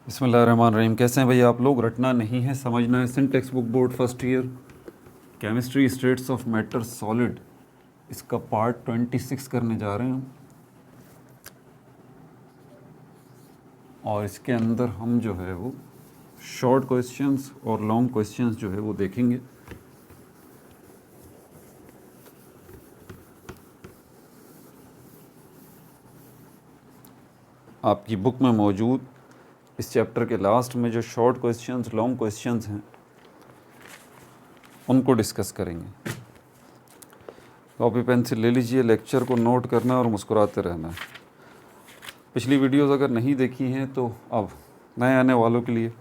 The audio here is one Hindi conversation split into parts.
बिस्मिल्लाहिर्रहमानिर्रहीम। कैसे हैं भैया आप लोग? रटना नहीं है, समझना है। Sindh textbook board first year chemistry states of matter solid, इसका पार्ट 26 करने जा रहे हैं हम। और इसके अंदर हम जो है वो शॉर्ट क्वेश्चंस और लॉन्ग क्वेश्चंस जो है वो देखेंगे। आपकी बुक में मौजूद इस चैप्टर के लास्ट में जो शॉर्ट क्वेश्चंस लॉन्ग क्वेश्चंस हैं उनको डिस्कस करेंगे। कॉपी पेंसिल ले लीजिए, लेक्चर को नोट करना और मुस्कुराते रहना है। पिछली वीडियोस अगर नहीं देखी हैं तो अब नए आने वालों के लिए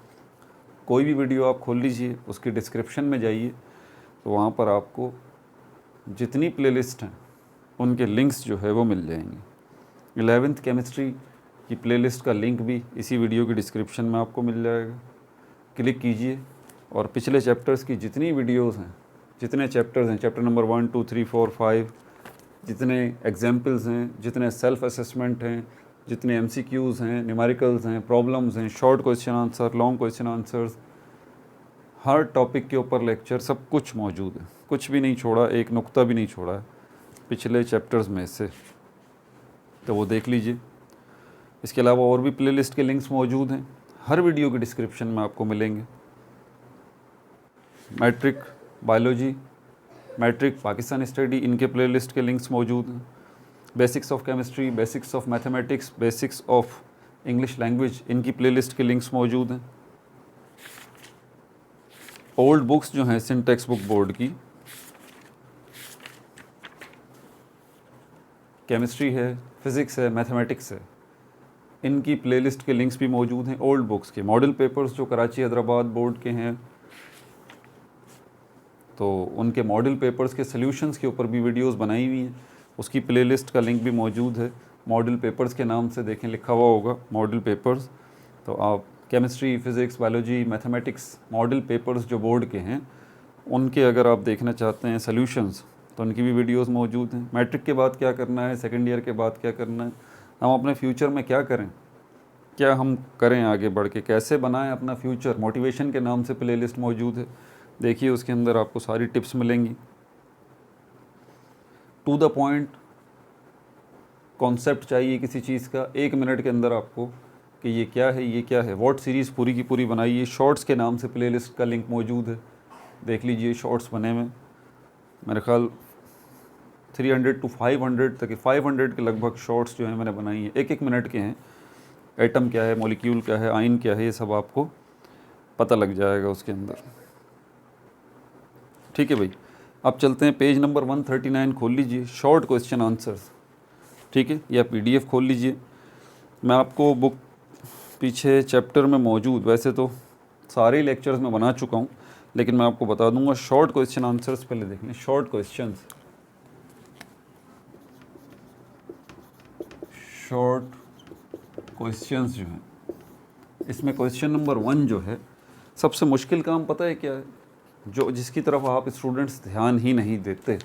कोई भी वीडियो आप खोल लीजिए, उसकी डिस्क्रिप्शन में जाइए तो वहाँ पर आपको जितनी प्लेलिस्ट हैं उनके लिंक्स जो है वो मिल जाएंगे। 11th केमिस्ट्री की प्लेलिस्ट का लिंक भी इसी वीडियो की डिस्क्रिप्शन में आपको मिल जाएगा। क्लिक कीजिए और पिछले चैप्टर्स की जितनी वीडियोस हैं, जितने चैप्टर्स हैं, चैप्टर नंबर 1, 2, 3, 4, 5, जितने एग्जाम्पल्स हैं, जितने सेल्फ असेसमेंट हैं, जितने MCQs हैं, न्यूमेरिकल्स हैं, प्रॉब्लम्स हैं, short question answer, long question answers, हर टॉपिक के ऊपर लेक्चर, सब कुछ मौजूद है। कुछ भी नहीं छोड़ा, एक नुक्ता भी नहीं छोड़ा है पिछले चैप्टर्स में से, तो वो देख लीजिए। इसके अलावा और भी प्लेलिस्ट के लिंक्स मौजूद हैं, हर वीडियो के डिस्क्रिप्शन में आपको मिलेंगे। Matric biology, matric Pakistan study, इनके प्लेलिस्ट के लिंक्स मौजूद हैं। Basics of chemistry, basics of mathematics, basics of English language, इनकी प्लेलिस्ट के लिंक्स मौजूद हैं। ओल्ड बुक्स जो हैं सिंध टेक्स्ट बुक बोर्ड की, केमिस्ट्री है, फिज़िक्स है, मैथमेटिक्स है, इनकी प्लेलिस्ट के लिंक्स भी मौजूद हैं। ओल्ड बुक्स के मॉडल पेपर्स जो कराची हैदराबाद बोर्ड के हैं, तो उनके मॉडल पेपर्स के सॉल्यूशंस के ऊपर भी वीडियोस बनाई हुई हैं, उसकी प्लेलिस्ट का लिंक भी मौजूद है। मॉडल पेपर्स के नाम से देखें लिखा हुआ होगा मॉडल पेपर्स, तो आप chemistry, physics, biology, mathematics model papers जो बोर्ड के हैं उनके अगर आप देखना चाहते हैं सॉल्यूशंस तो उनकी भी वीडियोस मौजूद हैं। मैट्रिक के बाद क्या करना है, सेकेंड ईयर के बाद क्या करना है, हम अपने फ्यूचर में क्या करें, क्या हम करें आगे बढ़ के, कैसे बनाएं अपना फ्यूचर, मोटिवेशन के नाम से प्लेलिस्ट मौजूद है। देखिए उसके अंदर आपको सारी टिप्स मिलेंगी। टू द पॉइंट कॉन्सेप्ट चाहिए किसी चीज़ का, 1 मिनट के अंदर आपको कि ये क्या है, ये क्या है। वॉट सीरीज़ पूरी की पूरी बनाई है, शॉर्ट्स के नाम से प्लेलिस्ट का लिंक मौजूद है, देख लीजिए। शॉर्ट्स बने में मेरे ख्याल 300 to 500 तक, 500 के लगभग शॉर्ट्स जो हैं मैंने बनाई हैं, 1-1 मिनट के हैं। एटम क्या है, मॉलिक्यूल क्या है, आयन क्या है, ये सब आपको पता लग जाएगा उसके अंदर। ठीक है भाई, अब चलते हैं पेज नंबर 139 खोल लीजिए, शॉर्ट क्वेश्चन आंसर्स। ठीक है, या PDF खोल लीजिए। मैं आपको बुक पीछे चैप्टर में मौजूद, वैसे तो सारे लेक्चर्स में बना चुका हूँ, लेकिन मैं आपको बता दूंगा शॉर्ट क्वेश्चन आंसर्स पहले देख लें। शॉर्ट क्वेश्चंस, शॉर्ट क्वेश्चंस जो हैं, इसमें क्वेश्चन नंबर 1 जो है, सबसे मुश्किल काम पता है क्या है, जो जिसकी तरफ आप स्टूडेंट्स ध्यान ही नहीं देते।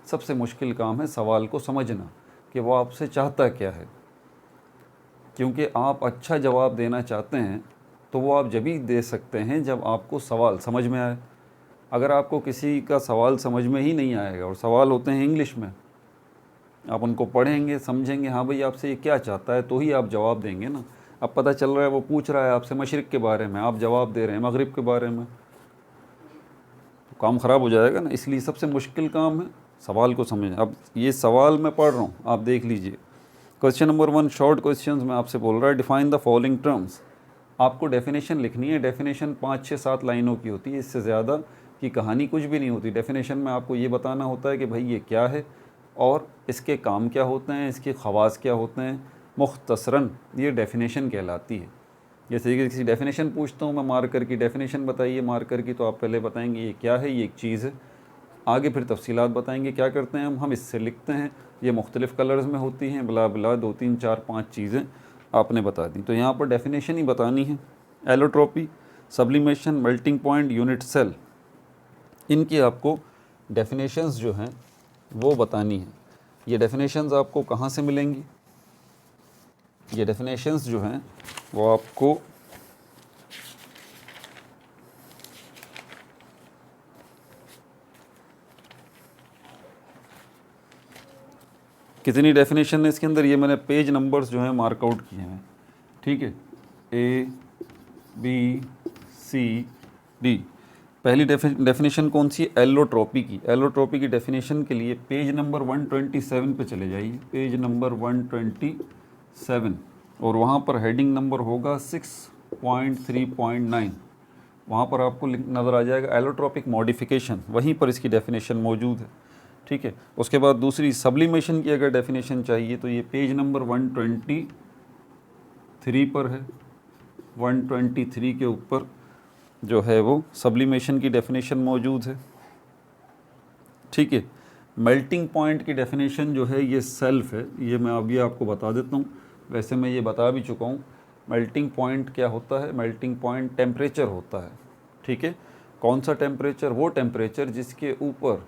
सबसे मुश्किल काम है सवाल को समझना कि वो आपसे चाहता क्या है, क्योंकि आप अच्छा जवाब देना चाहते हैं तो वो आप जब ही दे सकते हैं जब आपको सवाल समझ में आए। अगर आपको किसी का सवाल समझ में ही नहीं आएगा, और सवाल होते हैं इंग्लिश में, आप उनको पढ़ेंगे, समझेंगे, हाँ भाई आपसे ये क्या चाहता है, तो ही आप जवाब देंगे ना। अब पता चल रहा है वो पूछ रहा है आपसे मशरिक़ के बारे में, आप जवाब दे रहे हैं मगरिब के बारे में, तो काम ख़राब हो जाएगा ना। इसलिए सबसे मुश्किल काम है सवाल को समझना। अब ये सवाल मैं पढ़ रहा हूँ, आप देख लीजिए। क्वेश्चन नंबर 1 शॉर्ट क्वेश्चंस में आपसे बोल रहा है डिफ़ाइन द फॉलोइंग टर्म्स। आपको डेफिनेशन लिखनी है। डेफिनेशन 5, 6, 7 लाइनों की होती है, इससे ज़्यादा की कहानी कुछ भी नहीं होती। डेफिनेशन में आपको ये बताना होता है कि भाई ये क्या है और इसके काम क्या होते हैं, इसके ख़वास क्या होते हैं। मुख्तसरन ये डेफिनेशन कहलाती है। जैसे कि किसी डेफिनेशन पूछता हूँ मैं, मार्कर की डेफिनेशन बताइए, मार्कर की, तो आप पहले बताएंगे ये क्या है, ये एक चीज़ है। आगे फिर तफसीलात बताएंगे क्या करते हैं हम इससे लिखते हैं, ये मुख्तलिफ़ कलर्स में होती हैं, बला बला 2, 3, 4, 5 चीज़ें आपने बता दी। तो यहाँ पर डेफिनेशन ही बतानी है। Allotropy, sublimation, melting point, unit cell, इनकी आपको डेफिनेशंस जो हैं वो बतानी है। ये डेफिनेशंस आपको कहाँ से मिलेंगी? ये डेफिनेशंस जो हैं वो आपको कितनी डेफिनेशन है इसके अंदर, ये मैंने पेज नंबर्स जो हैं मार्क आउट किए हैं, ठीक है, A B C D। पहली डेफिनेशन कौन सी है, एलोट्रॉपी की। एलोट्रॉपी की डेफिनेशन के लिए पेज नंबर 127 पे चले जाइए, पेज नंबर 127, और वहाँ पर हेडिंग नंबर होगा 6.3.9। वहाँ पर आपको नज़र आ जाएगा एलोट्रॉपिक मॉडिफिकेशन, वहीं पर इसकी डेफिनेशन मौजूद है, ठीक है। उसके बाद दूसरी सब्लिमेशन की अगर डेफिनेशन चाहिए तो ये पेज नंबर 123 पर है, 123 के ऊपर जो है वो सब्लिमेशन की डेफिनेशन मौजूद है, ठीक है। मेल्टिंग पॉइंट की डेफिनेशन जो है ये सेल्फ है, ये मैं अभी आपको बता देता हूँ, वैसे मैं ये बता भी चुका हूँ। मेल्टिंग पॉइंट क्या होता है, मेल्टिंग पॉइंट टेम्परेचर होता है, ठीक है। कौन सा टेम्परेचर, वो टेम्परेचर जिसके ऊपर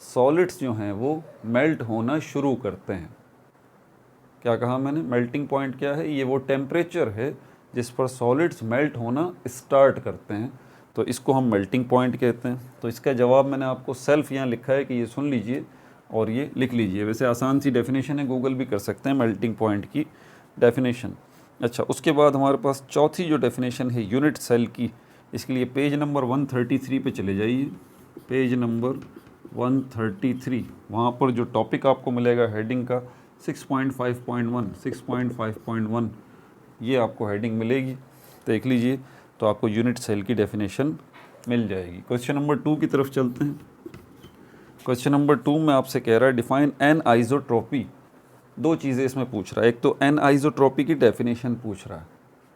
सॉलिड्स जो हैं वो मेल्ट होना शुरू करते हैं। क्या कहा मैंने, मेल्टिंग पॉइंट क्या है, ये वो टेम्परेचर है जिस पर सॉलिड्स मेल्ट होना स्टार्ट करते हैं, तो इसको हम मेल्टिंग पॉइंट कहते हैं। तो इसका जवाब मैंने आपको सेल्फ यहाँ लिखा है कि ये सुन लीजिए और ये लिख लीजिए। वैसे आसान सी डेफिनेशन है, गूगल भी कर सकते हैं मेल्टिंग पॉइंट की डेफिनेशन। अच्छा, उसके बाद हमारे पास चौथी जो डेफिनेशन है यूनिट सेल की, इसके लिए पेज नंबर 133 पे चले जाइए, पेज नंबर 133। वहाँ पर जो टॉपिक आपको मिलेगा हेडिंग का 6.5.1, 6.5.1 ये आपको हेडिंग मिलेगी, देख लीजिए, तो आपको यूनिट सेल की डेफिनेशन मिल जाएगी। क्वेश्चन नंबर 2 की तरफ चलते हैं। क्वेश्चन नंबर 2 में आपसे कह रहा है डिफाइन एन आइसोट्रॉपी। दो चीज़ें इसमें पूछ रहा है, एक तो एन आइसोट्रॉपी की डेफिनेशन पूछ रहा है,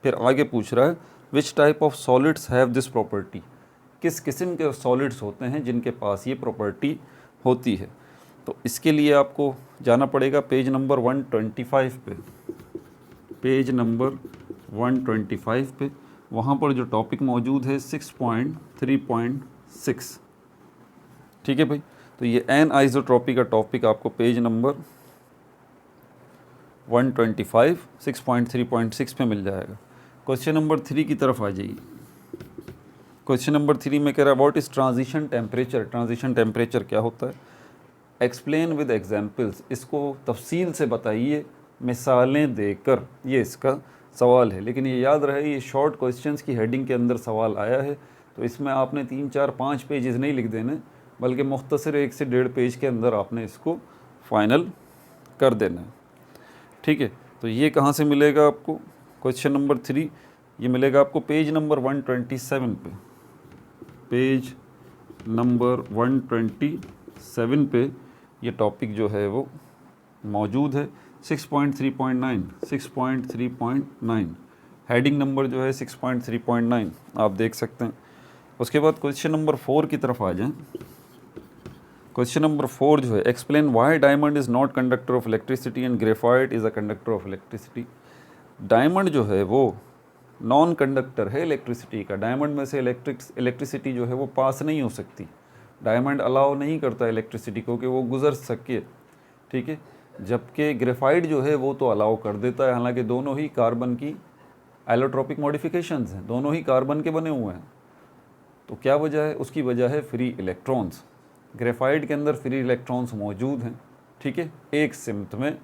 फिर आगे पूछ रहा है which type of solids have this property, किस किस्म के सॉलिड्स होते हैं जिनके पास ये प्रॉपर्टी होती है। तो इसके लिए आपको जाना पड़ेगा पेज नंबर 125 पे, पेज नंबर 125 पे। वहाँ पर जो टॉपिक मौजूद है 6.3.6, ठीक है भाई। तो ये एन आइसोट्रॉपी का टॉपिक आपको पेज नंबर 125 6.3.6 पे मिल जाएगा। क्वेश्चन नंबर 3 की तरफ आ जाइए। क्वेश्चन नंबर 3 में कह रहा है what is transition temperature. Transition temperature क्या होता है, एक्सप्लेन विद एग्जाम्पल्स, इसको तफसील से बताइए मिसालें देकर, ये इसका सवाल है। लेकिन ये याद रहे ये शॉर्ट क्वेश्चंस की हेडिंग के अंदर सवाल आया है, तो इसमें आपने 3, 4, 5 पेजेस नहीं लिख देने, बल्कि मुख्तसर 1 से 1.5 पेज के अंदर आपने इसको फाइनल कर देना है, ठीक है। तो ये कहाँ से मिलेगा आपको, क्वेश्चन नंबर 3 ये मिलेगा आपको पेज नंबर 127 पे, पेज नंबर 127 पे ये टॉपिक जो है वो मौजूद है। 6.3.9, 6.3.9 हेडिंग नंबर जो है 6.3.9 आप देख सकते हैं। उसके बाद क्वेश्चन नंबर 4 की तरफ आ जाएं। क्वेश्चन नंबर 4 जो है explain why diamond is not conductor of electricity and graphite is a conductor of electricity. Diamond जो है वो नॉन कंडक्टर है इलेक्ट्रिसिटी का, डायमंड में से इलेक्ट्रिसिटी जो है वो पास नहीं हो सकती, डायमंड अलाउ नहीं करता इलेक्ट्रिसिटी को कि वो गुजर सके, ठीक है। जबकि ग्रेफाइट जो है वो तो अलाउ कर देता है, हालांकि दोनों ही कार्बन की एलोट्रॉपिक मॉडिफिकेशंस हैं, दोनों ही कार्बन के बने हुए हैं। तो क्या वजह है, उसकी वजह है फ्री इलेक्ट्रॉन्स। ग्रेफाइट के अंदर फ्री इलेक्ट्रॉन्स मौजूद हैं, ठीक है, एक सिमत में,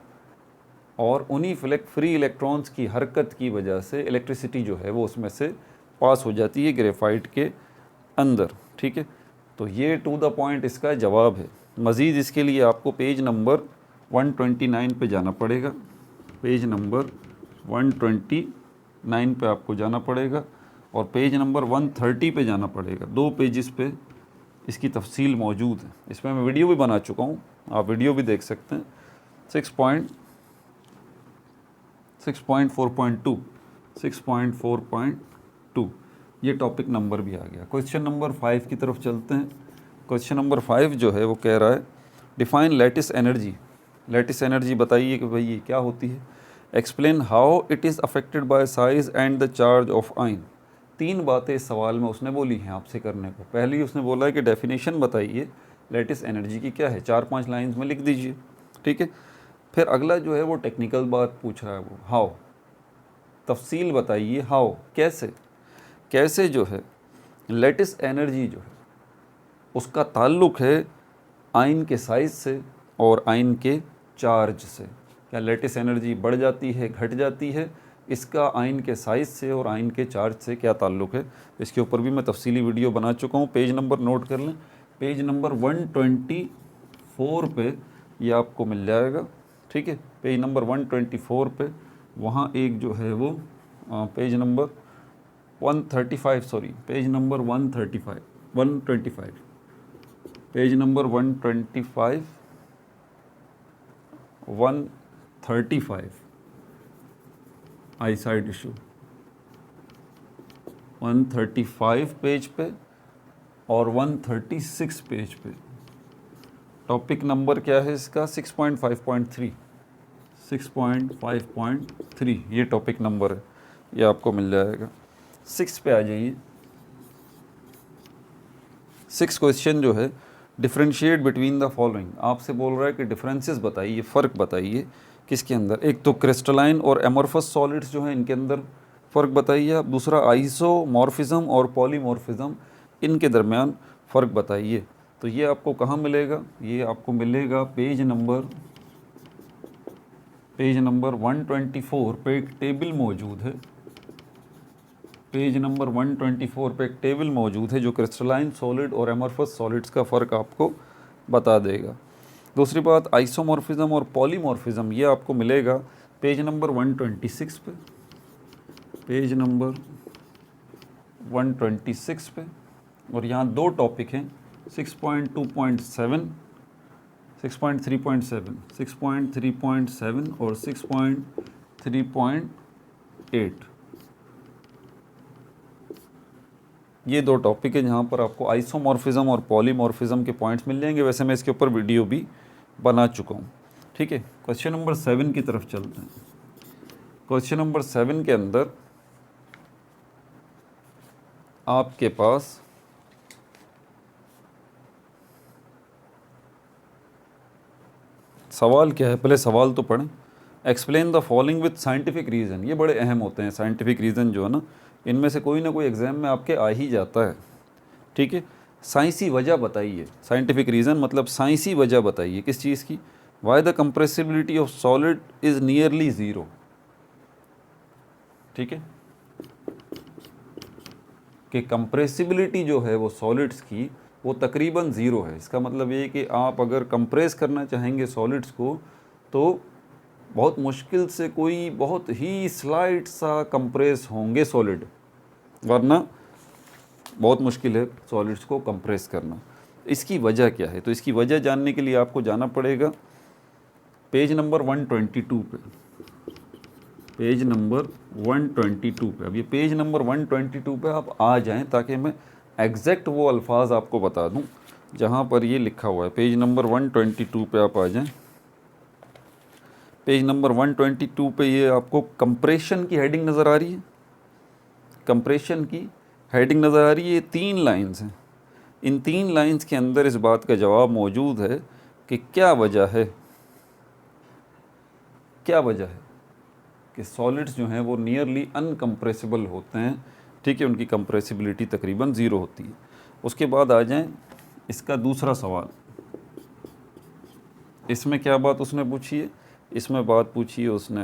और उन्हीं फ्री इलेक्ट्रॉन्स की हरकत की वजह से इलेक्ट्रिसिटी जो है वो उसमें से पास हो जाती है ग्रेफाइट के अंदर, ठीक है। तो ये टू द पॉइंट इसका जवाब है। मज़ीद इसके लिए आपको पेज नंबर 129 पे जाना पड़ेगा, पेज नंबर 129 पे आपको जाना पड़ेगा, और पेज नंबर 130 पे जाना पड़ेगा। 2 पेजेस पे इसकी तफसील मौजूद है। इसमें मैं वीडियो भी बना चुका हूँ, आप वीडियो भी देख सकते हैं। 6.4.2 6.4.2 ये टॉपिक नंबर भी आ गया। क्वेश्चन नंबर 5 की तरफ चलते हैं। क्वेश्चन नंबर 5 जो है वो कह रहा है define lattice energy. Lattice energy बताइए कि भाई ये क्या होती है। Explain how it is affected by size and the charge of ion. 3 बातें इस सवाल में उसने बोली हैं आपसे करने को। पहली उसने बोला है कि डेफिनेशन बताइए लैटिस एनर्जी की क्या है, 4-5 लाइंस में लिख दीजिए, ठीक है। फिर अगला जो है वो टेक्निकल बात पूछ रहा है, वो हाउ, तफसील बताइए, हाउ कैसे, कैसे जो है लैटिस एनर्जी जो है उसका ताल्लुक़ है आयन के साइज़ से और आयन के चार्ज से। क्या लेटिस एनर्जी बढ़ जाती है, घट जाती है, इसका आयन के साइज़ से और आयन के चार्ज से क्या ताल्लुक़ है, इसके ऊपर भी मैं तफसीली वीडियो बना चुका हूँ। पेज नंबर नोट कर लें, पेज नंबर 124 पे ये आपको मिल जाएगा, ठीक है। पेज नंबर 124 पे वहाँ एक जो है वो page number 135 sorry page number 135 page number 135 आई साइड इशू 135 पेज पे और 136 पेज पे। टॉपिक नंबर क्या है इसका? 6.5.3 ये टॉपिक नंबर है, ये आपको मिल जाएगा। 6 पे आ जाइए। 6 क्वेश्चन जो है, डिफ्रेंशिएट बिटवीन द फॉलोइंग, आपसे बोल रहा है कि डिफरेंसेस बताइए, फ़र्क बताइए किसके अंदर। एक तो क्रिस्टलाइन और एमोर्फस सॉलिड्स जो हैं इनके अंदर फ़र्क बताइए आप। दूसरा आइसोमॉर्फिज्म और पॉलीमॉर्फिज्म, इनके दरमियान फ़र्क बताइए। तो ये आपको कहाँ मिलेगा? ये आपको मिलेगा पेज नंबर 124 पे एक टेबल मौजूद है। पेज नंबर 124 पे एक टेबल मौजूद है जो क्रिस्टलाइन सॉलिड और एमोर्फस सॉलिड्स का फ़र्क आपको बता देगा। दूसरी बात, आइसोमॉर्फिज्म और पॉलीमॉर्फिज्म, ये आपको मिलेगा पेज नंबर 126 पे, पेज नंबर 126 पे। और यहाँ दो टॉपिक हैं, 6.2.7, 6.3.7, 6.3.7 और 6.3.8, ये दो टॉपिक है जहाँ पर आपको आइसोमॉर्फिज्म और पॉलीमॉर्फिज्म के पॉइंट्स मिल जाएंगे। वैसे मैं इसके ऊपर वीडियो भी बना चुका हूँ, ठीक है। क्वेश्चन नंबर 7 की तरफ चलते हैं। क्वेश्चन नंबर 7 के अंदर आपके पास सवाल क्या है, पहले सवाल तो पढ़ें। Explain the following with scientific reason, ये बड़े अहम होते हैं। साइंटिफिक रीज़न जो है ना, इनमें से कोई ना कोई एग्ज़ाम में आपके आ ही जाता है, ठीक है। साइंसी वजह बताइए, साइंटिफिक रीज़न मतलब साइंसी वजह बताइए किस चीज़ की। Why the compressibility of solid is nearly zero, ठीक है, कि कंप्रेसिबिलिटी जो है वो सॉलिड्स की वो तकरीबन ज़ीरो है। इसका मतलब ये कि आप अगर कंप्रेस करना चाहेंगे सॉलिड्स को तो बहुत मुश्किल से कोई बहुत ही स्लाइट सा कंप्रेस होंगे सॉलिड, वरना बहुत मुश्किल है सॉलिड्स को कंप्रेस करना। इसकी वजह क्या है? तो इसकी वजह जानने के लिए आपको जाना पड़ेगा पेज नंबर 122 पे, पेज नंबर 122 पे। अब ये पेज नंबर 122 पे आप आ जाएं ताकि मैं एग्जैक्ट वो अल्फाज आपको बता दूं जहां पर ये लिखा हुआ है। पेज नंबर 122 पे आप आ जाएं। पेज नंबर 122 पे ये आपको कंप्रेशन की हेडिंग नज़र आ रही है, कंप्रेशन की हेडिंग नज़र आ रही है। ये 3 लाइन्स हैं, इन 3 लाइन्स के अंदर इस बात का जवाब मौजूद है कि क्या वजह है, क्या वजह है कि सॉलिड्स जो हैं वो नियरली अनकम्प्रेसिबल होते हैं, ठीक है, उनकी कंप्रेसिबिलिटी तकरीबन ज़ीरो होती है। उसके बाद आ जाएं इसका दूसरा सवाल। इसमें क्या बात उसने पूछी है? इसमें बात पूछी है उसने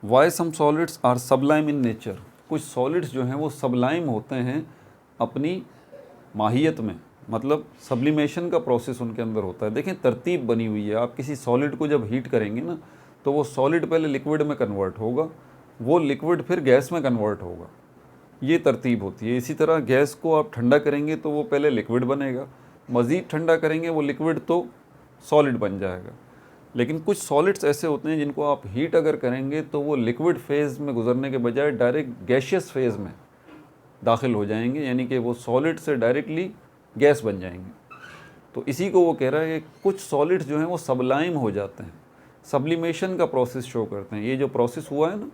why some solids are sublime in nature, कुछ सॉलिड्स जो हैं वो सबलाइम होते हैं अपनी माहियत में, मतलब सब्लिमेशन का प्रोसेस उनके अंदर होता है। देखें तरतीब बनी हुई है, आप किसी सॉलिड को जब हीट करेंगे ना तो वो सॉलिड पहले लिक्विड में कन्वर्ट होगा, वो लिक्विड फिर गैस में कन्वर्ट होगा, ये तरतीब होती है। इसी तरह गैस को आप ठंडा करेंगे तो वो पहले लिक्विड बनेगा, मज़ीद ठंडा करेंगे वो लिक्विड तो सॉलिड बन जाएगा। लेकिन कुछ सॉलिड्स ऐसे होते हैं जिनको आप हीट अगर करेंगे तो वो लिक्विड फेज़ में गुजरने के बजाय डायरेक्ट गैशियस फेज़ में दाखिल हो जाएंगे, यानी कि वो सॉलिड से डायरेक्टली गैस बन जाएंगे। तो इसी को वो कह रहा है कि कुछ सॉलिड्स जो हैं वो सबलाइम हो जाते हैं, सब्लिमेशन का प्रोसेस शो करते हैं। ये जो प्रोसेस हुआ है ना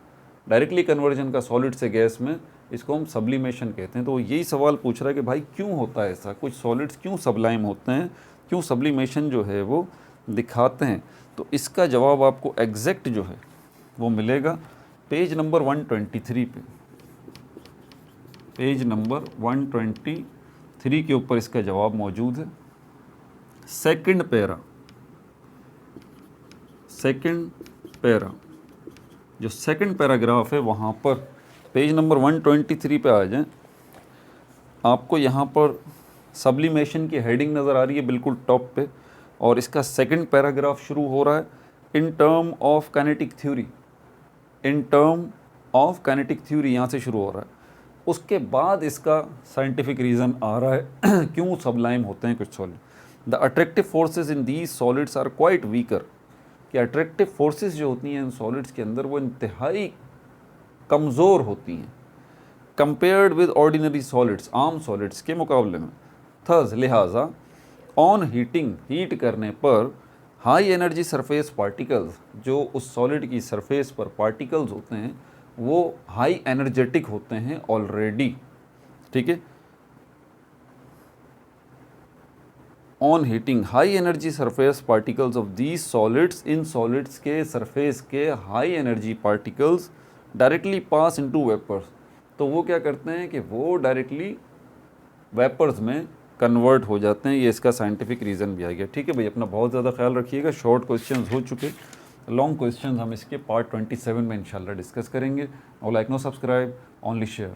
डायरेक्टली कन्वर्जन का सॉलिड से गैस में, इसको हम सब्लिमेशन कहते हैं। तो यही सवाल पूछ रहा है कि भाई क्यों होता है ऐसा, कुछ सॉलिड्स क्यों सबलाइम होते हैं, क्यों सब्लिमेशन जो है वो दिखाते हैं। तो इसका जवाब आपको एग्जैक्ट जो है वो मिलेगा पेज नंबर 123 पे, पेज नंबर 123 के ऊपर इसका जवाब मौजूद है। सेकंड पैरा जो सेकंड पैराग्राफ है वहाँ पर पेज नंबर 123 पे आ जाएं। आपको यहाँ पर सब्लिमेशन की हेडिंग नज़र आ रही है बिल्कुल टॉप पे, और इसका सेकंड पैराग्राफ शुरू हो रहा है in term of kinetic theory. In term of kinetic theory यहाँ से शुरू हो रहा है। उसके बाद इसका साइंटिफिक रीज़न आ रहा है क्यों सबलाइम होते हैं कुछ solid. The attractive forces in these solids are quite weaker, कि अट्रैक्टिव फोर्सेस जो होती हैं इन सॉलिड्स के अंदर वो इंतहाई कमज़ोर होती हैं कंपेयर्ड विद ऑर्डिनरी सॉलिड्स, आम सॉलिड्स के मुकाबले में। थस लिहाजा ऑन हीटिंग, हीट करने पर हाई एनर्जी सरफेस पार्टिकल्स, जो उस सॉलिड की सरफेस पर पार्टिकल्स होते हैं वो हाई एनर्जेटिक होते हैं ऑलरेडी, ठीक है। On heating high energy surface particles of these solids, इन सॉलिड्स के सरफेस के high energy particles directly pass into vapours, तो वो क्या करते हैं कि वो डायरेक्टली वेपर्स में कन्वर्ट हो जाते हैं। ये इसका साइंटिफिक रीज़न भी आ गया, ठीक है भाई। अपना बहुत ज़्यादा ख्याल रखिएगा। शॉर्ट क्वेश्चंस हो चुके, लॉन्ग क्वेश्चंस हम इसके पार्ट 27 में इंशाल्लाह डिस्कस करेंगे। और like no subscribe, only share.